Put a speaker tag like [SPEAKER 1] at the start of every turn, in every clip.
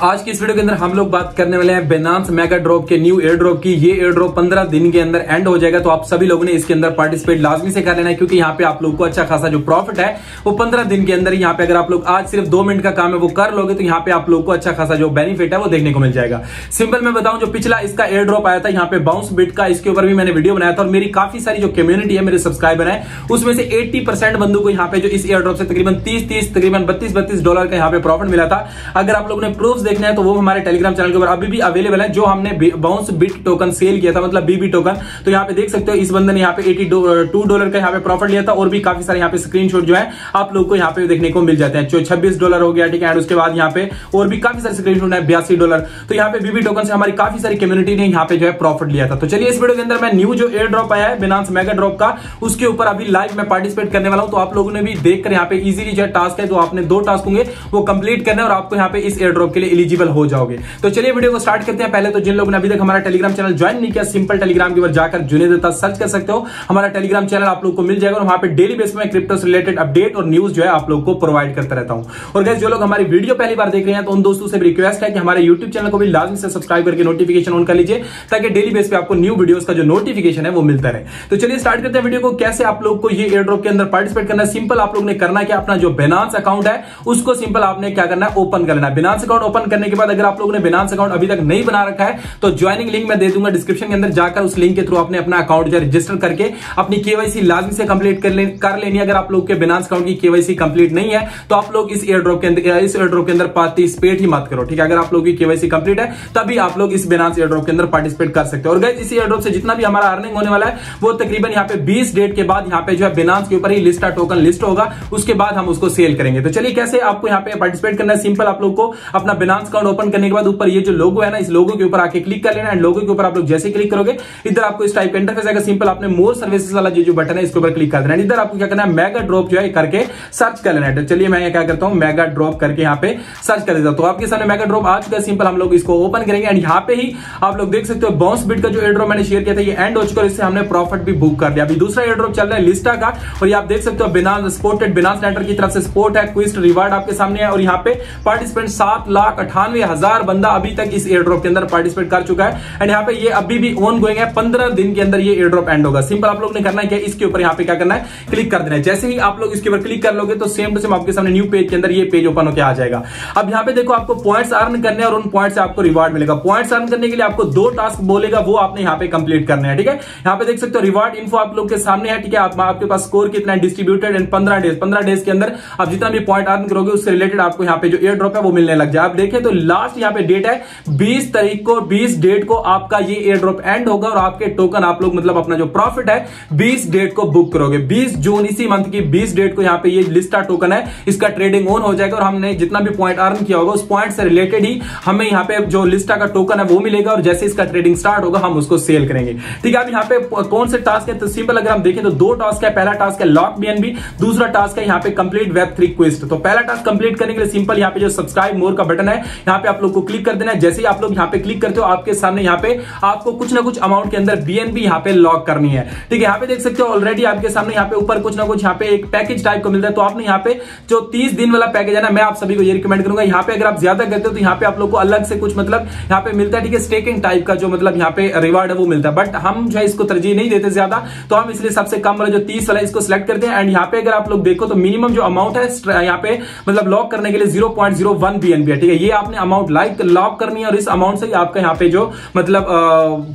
[SPEAKER 1] आज की इस वीडियो के अंदर हम लोग बात करने वाले हैं Binance मेगा ड्रॉप के न्यू एयर ड्रॉप की। ये एयर ड्रॉप 15 दिन के अंदर एंड हो जाएगा, तो आप सभी लोगों ने इसके अंदर पार्टिसिपेट लाजमी से कर लेना है, क्योंकि यहाँ पे आप लोग को अच्छा खासा जो प्रॉफिट है वो 15 दिन के अंदर यहाँ पे अगर आप लोग आज सिर्फ 2 मिनट का काम है वो कर लोगे तो यहाँ पे आप लोग को अच्छा खासा जो बेनिफिट है वो देखने को मिल जाएगा। सिंपल मैं बताऊं, जो पिछला इसका एयर ड्रॉप आया था यहाँ पे बाउंस बिट का, इसके ऊपर भी मैंने वीडियो बनाया था और मेरी काफी सारी जो कम्युनिटी है, मेरे सब्सक्राइबर है, उसमें से 80% बंदू को यहाँ पे जो इस एयर ड्रॉप से तकरीबन 30 तकरीबन 32 डॉलर का यहाँ पे प्रॉफिट मिला था। अगर आप लोगों ने प्रूफ देखना है तो वो हमारे टेलीग्राम चैनल के ऊपर अभी भी अवेलेबल है, जो हमने बाउंस बिट टोकन सेल किया था, मतलब बीबी टोकन। तो यहाँ पे देख सकते हो इस बंदे ने यहाँ पे 82 डॉलर का यहाँ पे प्रॉफिट लिया था और भी काफी सारे यहाँ पे स्क्रीनशॉट जो है आप लोग को यहाँ पे देखने को मिल जाते हैं। जो 26 डॉलर हो गया, ठीक है, एंड उसके बाद यहाँ पे और भी काफी सारे स्क्रीनशॉट है 82 डॉलर। तो यहाँ पे बीबी टोकन से हमारी काफी सारी कम्युनिटी ने यहाँ पे जो है प्रॉफिट लिया था। तो चलिए इस वीडियो के अंदर मैं न्यू जो एयर ड्रॉप आया है Binance मेगा ड्रॉप का, उसके ऊपर अभी लाइव में पार्टिसिपेट करने वाला हूं। तो आप लोगों ने भी देखकर यहाँ पे इजीली जो टास्क है, तो आपने 2 टास्क होंगे वो कंप्लीट करने और आपको यहाँ पे इस एयर ड्रॉप के लिए एलिजिबल हो जाओगे। तो चलिए वीडियो को स्टार्ट करते हैं। पहले तो जिन लोगों ने अभी तक हमारा टेलीग्राम चैनल ज्वाइन नहीं किया, सिंपल टेलीग्राम के ऊपर जाकर जुनेद दत्ता सर्च कर सकते हो। हमारा टेलीग्राम चैनल आप लोग को मिल जाएगा और वहां पे डेली बेस में क्रिप्टो से रिलेटेड अपडेट और न्यूज जो है आप लोग को प्रोवाइड करता रहता हूं। और गाइस, जो लोग हमारी वीडियो पहली बार देख रहे हैं तो उन दोस्तों से रिक्वेस्ट है कि हमारे यूट्यूब चैनल को भी लाजमी से सब्सक्राइब करके नोटिफिकेशन ऑन कर लीजिए, ताकि डेली बेस पे आपको न्यू वीडियोस का जो नोटिफिकेशन है वो मिलता रहे। तो चलिए स्टार्ट करते हैं वीडियो को। कैसे आप लोग को ये एयर ड्रॉप के अंदर पार्टिसिपेट करना है, सिंपल आप लोग ने करना है कि अपना जो Binance अकाउंट है उसको सिंपल आपने क्या करना है, ओपन कर लेना है। Binance अकाउंट ओपन करने के बाद अगर आप लोगों ने Binance अकाउंट अभी तक नहीं बना रखा है तो ज्वाइनिंग लिंक मैं दे दूंगा डिस्क्रिप्शन के अंदर, जाकर उस लिंक के थ्रू अपने अपना अकाउंट जो रजिस्टर करके अपनी केवाईसी लाजमी से कंप्लीट कर लेनी। अगर आप लोग के Binance अकाउंट की केवाईसी कंप्लीट नहीं है तो आप लोग इस एयर ड्रॉप के अंदर पार्टिसिपेट ही मत करो, ठीक है। अगर आप लोग की केवाईसी कंप्लीट है तभी आप लोग इस Binance एयर ड्रॉप के अंदर पार्टिसिपेट कर सकते हो। और गाइस, इस एयर ड्रॉप से जितना भी हमारा अर्निंग होने वाला है वो तकरीबन यहाँ पे 20 डेट के बाद यहाँ पे जो है Binance के ऊपर ही लिस्ट टोकन लिस्ट होगा, उसके बाद हम उसको सेल करेंगे। तो चलिए कैसे आपको यहाँ पे पार्टिसिपेट करना है, सिंपल आप लोग को अपना Binance अकाउंट ओपन करने के बाद ऊपर ये जो लोगो है ना, इस लोगो के ऊपर आके क्लिक कर लेना है। लोगो के ऊपर आप लोग जैसे क्लिक करोगे इधर आपको इस टाइप का इंटरफेस आएगा। सिंपल आपने मोर सर्विसेज वाला जो बटन है इसके ऊपर क्लिक कर देना है। इधर आपको क्या करना है, मेगा ड्रॉप जो है करके सर्च कर लेना है। तो चलिए मैं क्या करता हूं, मेगा ड्रॉप करके यहाँ पे सर्च कर देता हूं। तो आपके सामने मेगा ड्रॉप आ चुका है। सिंपल हम लोग इसको ओपन करेंगे एंड यहाँ पे ही आप लोग देख सकते हो बाउंस बिट का जो एयर ड्रॉप मैंने शेयर किया था ये एंड हो चुका है, इससे हमने प्रॉफिट भी बुक कर लिया। अभी दूसरा एयर ड्रॉप चल रहा है लिस्टा का, और ये आप देख सकते हो Binance नेटवर्क की तरफ से स्पोर्ट है, क्विस्ट रिवार्ड आपके सामने है। और यहाँ पे पार्टिसिपेंट 7,98,000 बंदा अभी तक इस एयर ड्रॉप के अंदर पार्टिसिपेट कर चुका है एंड यहाँ पे ये अभी भी ऑन गोइंग है। 15 दिन के अंदर ये एयर ड्रॉप एंड होगा। सिंपल आप लोग ने करना है क्या, इसके ऊपर यहाँ पे क्या करना है, क्लिक कर देना है। जैसे ही आप लोग इसके ऊपर क्लिक कर लोगे तो सेम टू सेम आपके सामने न्यू पेज के अंदर ये पेज ओपन होकर आ जाएगा। अब यहाँ पे देखो आपको पॉइंट्स अर्न करने और उन पॉइंट से आपको रिवार्ड मिलेगा। पॉइंट्स अर्न करने के लिए आपको 2 टास्क बोलेगा, वो आपने यहाँ पे कंप्लीट करना है, ठीक है। यहाँ पे देख सकते हो रिवार्ड इन्फो आप लोग के सामने है, ठीक है। आपके पास स्कोर कितना है डिस्ट्रीब्यूटेड एंड 15 डेज के अंदर आप जितना भी पॉइंट अर्न करोगे उससे रिलेटेड आपको यहाँ पे जो एयर ड्रॉप है वो मिलने लग जाए। आप देखें तो लास्ट यहाँ पे डेट है 20 तारीख को, 20 डेट को आपका ये एयर ड्रॉप एंड होगा और आपके टोकन आप लोग मतलब अपना जो प्रॉफिट है 20 डेट को बुक करोगे। 20 जून इसी मंथ की 20 डेट को यहाँ पे ये लिस्टा टोकन है, इसका ट्रेडिंग ऑन हो जाएगा और हमने जितना भी पॉइंट अर्न किया होगा उस पॉइंट से रिलेटेड ही हमें यहाँ पे जो लिस्टा का टोकन है वो मिलेगा और जैसे इसका ट्रेडिंग स्टार्ट होगा हम उसको सेल करेंगे, ठीक है। अब यहाँ पे कौन से टास्क है, तो सिंपल अगर हम देखें तो 2 टास्क है। पहला टास्क है लॉक BNB, दूसरा टास्क है यहाँ पे कंप्लीट Web3 क्विस्ट। तो पहला टास्क कंप्लीट करने के लिए सिंपल यहाँ पे जो सब्सक्राइब मोर का बटन है यहाँ पे आप लोग को क्लिक कर देना है। जैसे ही आप लोग यहाँ पे क्लिक करते हो आपके सामने यहाँ पे आपको कुछ ना कुछ अमाउंट के अंदर BNB यहाँ पे लॉक करनी है, ठीक है। यहाँ पे देख सकते हो ऑलरेडी आपके सामने यहाँ पे ऊपर कुछ ना कुछ यहाँ पे एक पैकेज टाइप को मिलता है। तो आपने यहाँ पे जो 30 दिन वाला पैकेज है ना, मैं आप सभी को ये रिकमेंड करूंगा। यहाँ पे अगर आप ज्यादा करते हो तो यहाँ पे आप लोग को अलग से कुछ मतलब यहाँ पे मिलता है, ठीक है, स्टेकिंग टाइप का जो मतलब यहाँ पे रिवार्ड है वो मिलता है। बट हम जो है इसको तरजीह नहीं देते ज्यादा, तो हम इसलिए सबसे कम वाला जो 30 वाला इसको सिलेक्ट करते हैं। एंड यहाँ पे अगर आप लोग देखो तो मिनिमम जो अमाउंट है यहाँ पे मतलब लॉक करने के लिए 0.01 BNB है, ठीक है। ये आपने अमाउंट लॉक करनी है और इस अमाउंट से आपका यहाँ पे जो मतलब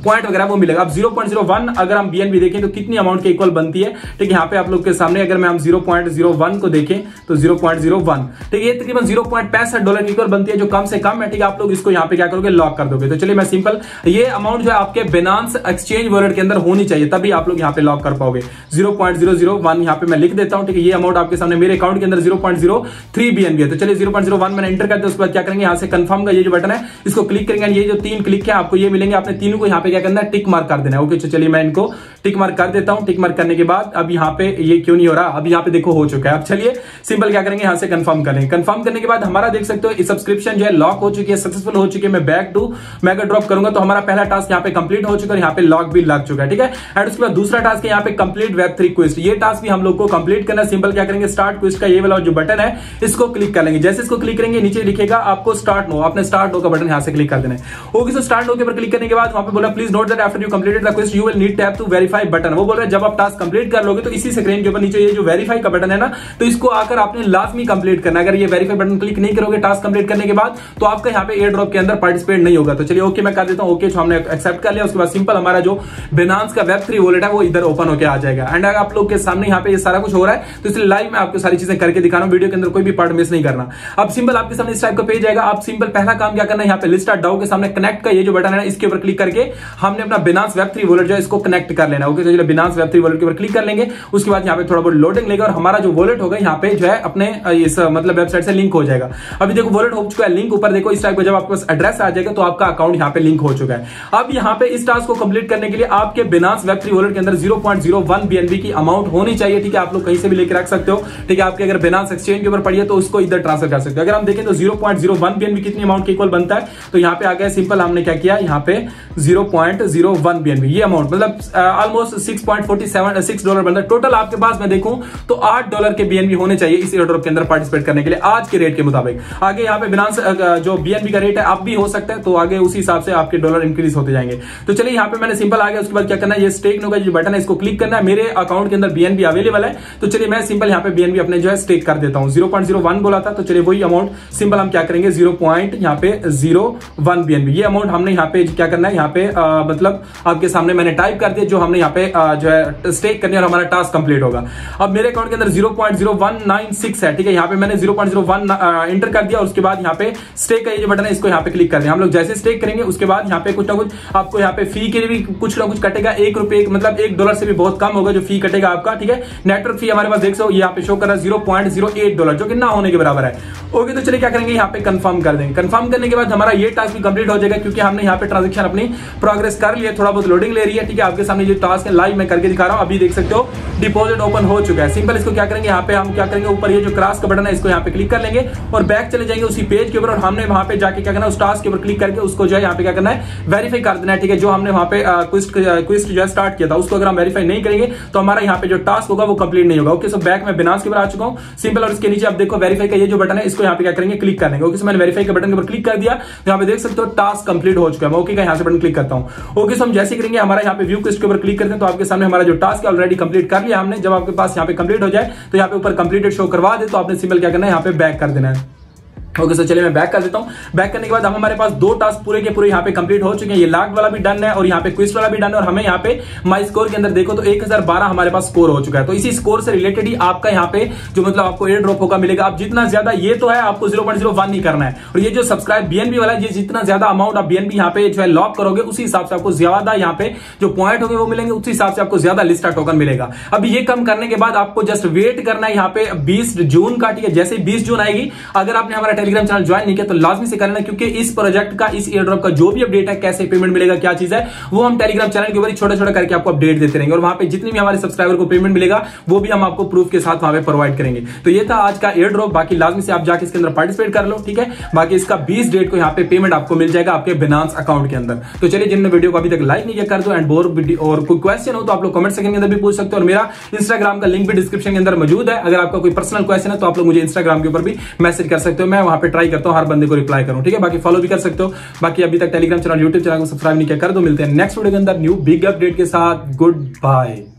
[SPEAKER 1] पॉइंट वगैरह वो मिलेगा। अब 0.01 अगर हम BNB देखें तो कितनी अमाउंट के इक्वल बनती है, ठीक है। यहाँ पे आप लोग के सामने अगर मैं हम 0.01 को देखें तो 0.01, ठीक है, ये तकरीबन $0.65 की इक्वल बनती है, जो कम से कम है, ठीक है। आप लोग इसको यहाँ पे क्या करोगे, लॉक कर दोगे। तो चलिए मैं सिंपल ये अमाउंट जो है आपके Binance एक्सचेंज वॉलेट के अंदर होनी चाहिए, तभी आप लोग यहाँ पे लॉक कर पाओगे। 0.001 यहाँ पे मैं लिख देता हूँ, ठीक है। ये अमाउंट आपके सामने मेरे अकाउंट के अंदर 0.03 BNB है। तो चलिए 0.01 मैंने एंटर कर दिया। उसके बाद क्या करेंगे, यहाँ से कंफर्म का ये जो बटन है इसको क्लिक करेंगे। ये जो 3 क्लिक है आपको ये मिलेंगे, आपने तीनों को यहाँ पे क्या करना है, टिक मार्क कर देना है। ओके, चलिए मैं इनको टिक मार्क कर देता हूँ। टिक मार्क करने के बाद अब यहाँ पे ये क्यों नहीं हो रहा, अब यहाँ पे देखो हो चुका है। अब चलिए सिंपल क्या करेंगे, यहाँ से कंफर्म करेंगे। कंफर्म करने के बाद हमारा देख सकते हो सब्सक्रिप्शन जो है लॉक हो चुकी है, सक्सेसफुल हो चुकी है। मैं बैक टू मेगा ड्रॉप करूंगा तो हमारा पहला टास्क यहाँ पे कंप्लीट हो चुका है, यहाँ पे लॉक भी लग चुका है, ठीक है। एंड उसके बाद दूसरा टास्क है यहाँ पे कंप्लीट Web3 क्विस्ट। ये टास्क भी हम लोग को कंप्लीट करना है। सिंपल क्या करेंगे, स्टार्ट क्विस्ट का ये वाला जो बटन है इसको क्लिक कर लेंगे। जैसे इसको क्लिक करेंगे नीचे लिखेगा आपको स्टार्ट नो, आपने स्टार्ट नो का बटन यहां से क्लिक कर देना है। ओके, सो स्टार्ट नो के ऊपर क्लिक करने के बाद वहां पे बोला please note that after you completed the quest you will need tap to verify button. वो बोल रहा है जब आप टास्क कंप्लीट कर लोगे तो इसी स्क्रीन के ऊपर नीचे ये जो वेरीफाई का बटन है ना, तो इसको आकर आपने लाजमी कंप्लीट करना। अगर ये वेरीफाई बटन क्लिक नहीं करोगे टास्क कंप्लीट करने के बाद तो आपका यहाँ पे एयर ड्रॉप के अंदर पार्टिसिपेट नहीं होगा। तो चलिए ओके मैं कर देता हूं। ओके, हमने एक्सेप्ट कर लिया। उसके बाद सिंपल हमारा जो Binance का Web3 वॉलेट है वो इधर ओपन होकर आ जाएगा। एंड अगर आप लोग के सामने यहाँ पे ये सारा कुछ हो रहा है तो इसलिए लाइव में आपको सारी चीजें करके दिखा रहा हूं, वीडियो के अंदर कोई भी पार्ट मिस नहीं करना। अब सिंपल आपके सामने इस टाइप का पेज आएगा। आप सिंपल पहला काम क्या करना है, यहाँ पे लिस्ट डाउ के सामने कनेक्ट का ये जो बटन है इसके ऊपर क्लिक करके हमने अपना Binance Web3 वॉलेट जो है इसको कनेक्ट कर लेना। ओके, चलिए Binance Web3 वॉलेट के ऊपर क्लिक कर लेंगे। उसके बाद यहाँ पे थोड़ा बहुत लोडिंग लेगा और हमारा जो वॉलेट होगा यहाँ पे जो है अपने इस मतलब वेबसाइट से लिंक हो जाएगा। अभी देखो वॉलेट हो चुका है लिंक। ऊपर देखो इस टाइप का जब आपके पास एड्रेस आ जाएगा तो आपका अकाउंट यहाँ पे लिंक हो चुका है। अब यहाँ पे इस टास्क को कंप्लीट करने के लिए आपके Binance Web3 वॉलेट के अंदर 0.01 BNB की अमाउंट होनी चाहिए। ठीक है, आप लोग कहीं से भी लेकर रख सकते हो। ठीक है, आपके अगर Binance एक्सचेंज के ऊपर पड़ी है तो उसको इधर ट्रांसफर कर सकते हो। अगर हम देखें तो 0.01 BNB कितनी अमाउंट के इक्वल बनता है, तो यहाँ पे आ गया सिंपल हमने क्या किया, यहाँ पे 0.01 BNB ये अमाउंट मतलब ऑलमोस्ट $6.47 बनता है टोटल। आपके पास मैं देखूं तो $8 के BNB होने चाहिए इस एयरड्रॉप के अंदर पार्टिसिपेट करने के लिए आज के रेट के मुताबिक। आगे यहाँ पे Binance जो BNB का रेट है अब भी हो सकता है, तो आगे उसी हिसाब से आपके डॉलर इंक्रीज होते जाएंगे। तो चलिए यहाँ पे मैंने सिंपल आ गया। उसके बाद क्या करना है, ये स्टेक नो का जो बटन है इसको क्लिक करना है। मेरे अकाउंट के अंदर BNB अवेलेबल है, तो चलिए मैं सिंपल यहाँ पे BNB अपने जो है स्टेक कर देता हूँ। 0.01 बोला था, तो चलिए वही अमाउंट सिंपल हम क्या करेंगे 0.01 BNB ये अमाउंट हमने यहाँ पे क्या करना है, यहाँ पे मतलब आपके सामने मैंने टाइप कर दिया जो हमने यहाँ पे जो है स्टेक करनी है और हमारा टास्क कंप्लीट होगा। अब मेरे अकाउंट के अंदर 0.0196 है। ठीक है, यहाँ पे मैंने 0.01 इंटर कर दिया और उसके बाद यहाँ पे स्टेक का ये जो बटन है इसको यहाँ पे क्लिक कर दिया। हम लोग जैसे स्टेक करेंगे उसके बाद यहाँ पे कुछ ना कुछ आपको यहाँ पे फी के लिए भी कुछ ना कुछ कटेगा। ₹1 मतलब $1 से भी बहुत कम होगा जो फी कटेगा आपका। ठीक है, नेटवर्क फी हमारे पास देख सकते हो यहाँ पे शो कर रहा है $0.08 जो कि ना होने के बराबर है। ओके, तो चलिए क्या करेंगे यहाँ पे कंफर्म कर देंगे। कंफर्म करने के बाद हमारा ये टास्क भी कंप्लीट हो जाएगा क्योंकि हमने यहाँ पे ट्रांजेक्शन अपनी प्रोग्रेस कर लिया। थोड़ा बहुत लोडिंग ले रही है। ठीक है, आपके सामने जो टास्क है लाइव मैं करके दिखा रहा हूँ। अभी देख सकते हो डिपॉजिट ओपन हो चुका है। सिंपल इसको क्या करेंगे, यहाँ पे हम क्या करेंगे ऊपर ये जो क्रॉस का बटन है इसको यहाँ पे क्लिक कर लेंगे और बैक चले जाएंगे उसी पेज के ऊपर और हमने वहां पे जाके क्या करना है उस टास्क के ऊपर क्लिक करके उसको जो है यहाँ पे क्या करना है वेरीफाई कर देना है। ठीक है, जो हमने वहां पे क्विज जो है स्टार्ट किया था उसको अगर हम वेरीफाई नहीं करेंगे तो हमारा यहाँ पे जो टास्क होगा वो कंप्लीट नहीं होगा। ओके, सो बैक में Binance के ऊपर आ चुका हूँ सिंपल और इसके नीचे आप देखो वेरीफाई का ये जो बटन है इसको यहाँ पे क्या करेंगे क्लिक कर देंगे। ओके, सो मैंने वेरीफाई के बटन के ऊपर क्लिक कर दिया तो यहाँ पे देख सकते हो टास्क कंप्लीट हो चुका है। ओके का यहाँ से बटन क्लिक करता हूँ। ओके, सो हम जैसे करेंगे हमारा यहाँ पे व्यू क्विज के ऊपर क्लिक करते हैं तो आपके सामने हमारा जो टास्क है ऑलरेडी कंप्लीट कर लिया हमने। जब आपके पास यहाँ पे कंप्लीट हो जाए तो यहाँ पे ऊपर कंप्लीटेड शो करवा दे तो आपने सिंपल क्या करना है यहाँ पे बैक कर देना है। ओके, सो चलिए मैं बैक कर देता हूं। बैक करने के बाद हमारे पास दो टास्क पूरे के पूरे यहाँ पे कंप्लीट हो चुके हैं। ये लॉक्ड वाला भी डन है और यहाँ पे क्विज वाला भी डन है और हमें यहाँ पे माई स्कोर के अंदर देखो तो 1012 हमारे पास स्कोर हो चुका है। तो इसी स्कोर से रिलेटेड ही आपका यहाँ पे जो मतलब आपको एयर ड्रॉप होगा मिलेगा। आप जितना ज्यादा ये तो है आपको 0.01 नहीं करना है और ये जो सब्सक्राइब BNB वाला ये जितना ज्यादा अमाउंट आप BNB यहाँ पे जो है लॉक करोगे उसी हिसाब से आपको ज्यादा यहाँ पे जो पॉइंट होंगे वो मिलेंगे, उसी हिसाब से आपको ज्यादा लिस्टा टोकन मिलेगा। अब ये कम करने के बाद आपको जस्ट वेट करना है यहाँ पे 20 जून का। ठीक है, जैसे 20 जून आएगी अगर आपने हमारा टेलीग्राम चैनल ज्वाइन नहीं किया तो लाजमी से करना क्योंकि इस प्रोजेक्ट का इस एयर ड्रॉप का जो भी अपडेट है कैसे पेमेंट मिलेगा क्या चीज है वो हम टेलीग्राम चैनल के ऊपर छोटा छोटा करके आपको अपडेट देते रहेंगे और वहां पे जितनी भी हमारे सब्सक्राइबर को पेमेंट मिलेगा वो भी हम आपको प्रूफ के साथ वहां पे प्रोवाइड करेंगे। तो ये था आज का एयर ड्रॉप। बाकी लाजमी से आप जाके इसके अंदर पार्टिसिपेट कर लो। ठीक है, बाकी इसका 20 डेट को यहाँ पे पेमेंट आपको मिल जाएगा आपके Binance अकाउंट के अंदर। तो चलिए जिनने वीडियो को अभी तक लाइक नहीं किया कर दो एंड और कोई क्वेश्चन हो तो आप लोग कमेंट सेक्शन के अंदर भी पूछ सकते हो और मेरा इंस्टाग्राम का लिंक भी डिस्क्रिप्शन के अंदर मौजूद है। अगर आपका कोई पर्सनल क्वेश्चन है तो आप लोग मुझे इंस्टाग्राम के ऊपर भी मैसेज कर सकते हो। मैं वहां पे ट्राई करता हूँ हर बंदे को रिप्लाई करूँ। ठीक है, बाकी फॉलो भी कर सकते हो। बाकी अभी तक टेलीग्राम चैनल यूट्यूब चैनल को सब्सक्राइब नहीं किया कर दो। मिलते हैं नेक्स्ट वीडियो के अंदर न्यू बिग अपडेट के साथ। Good bye.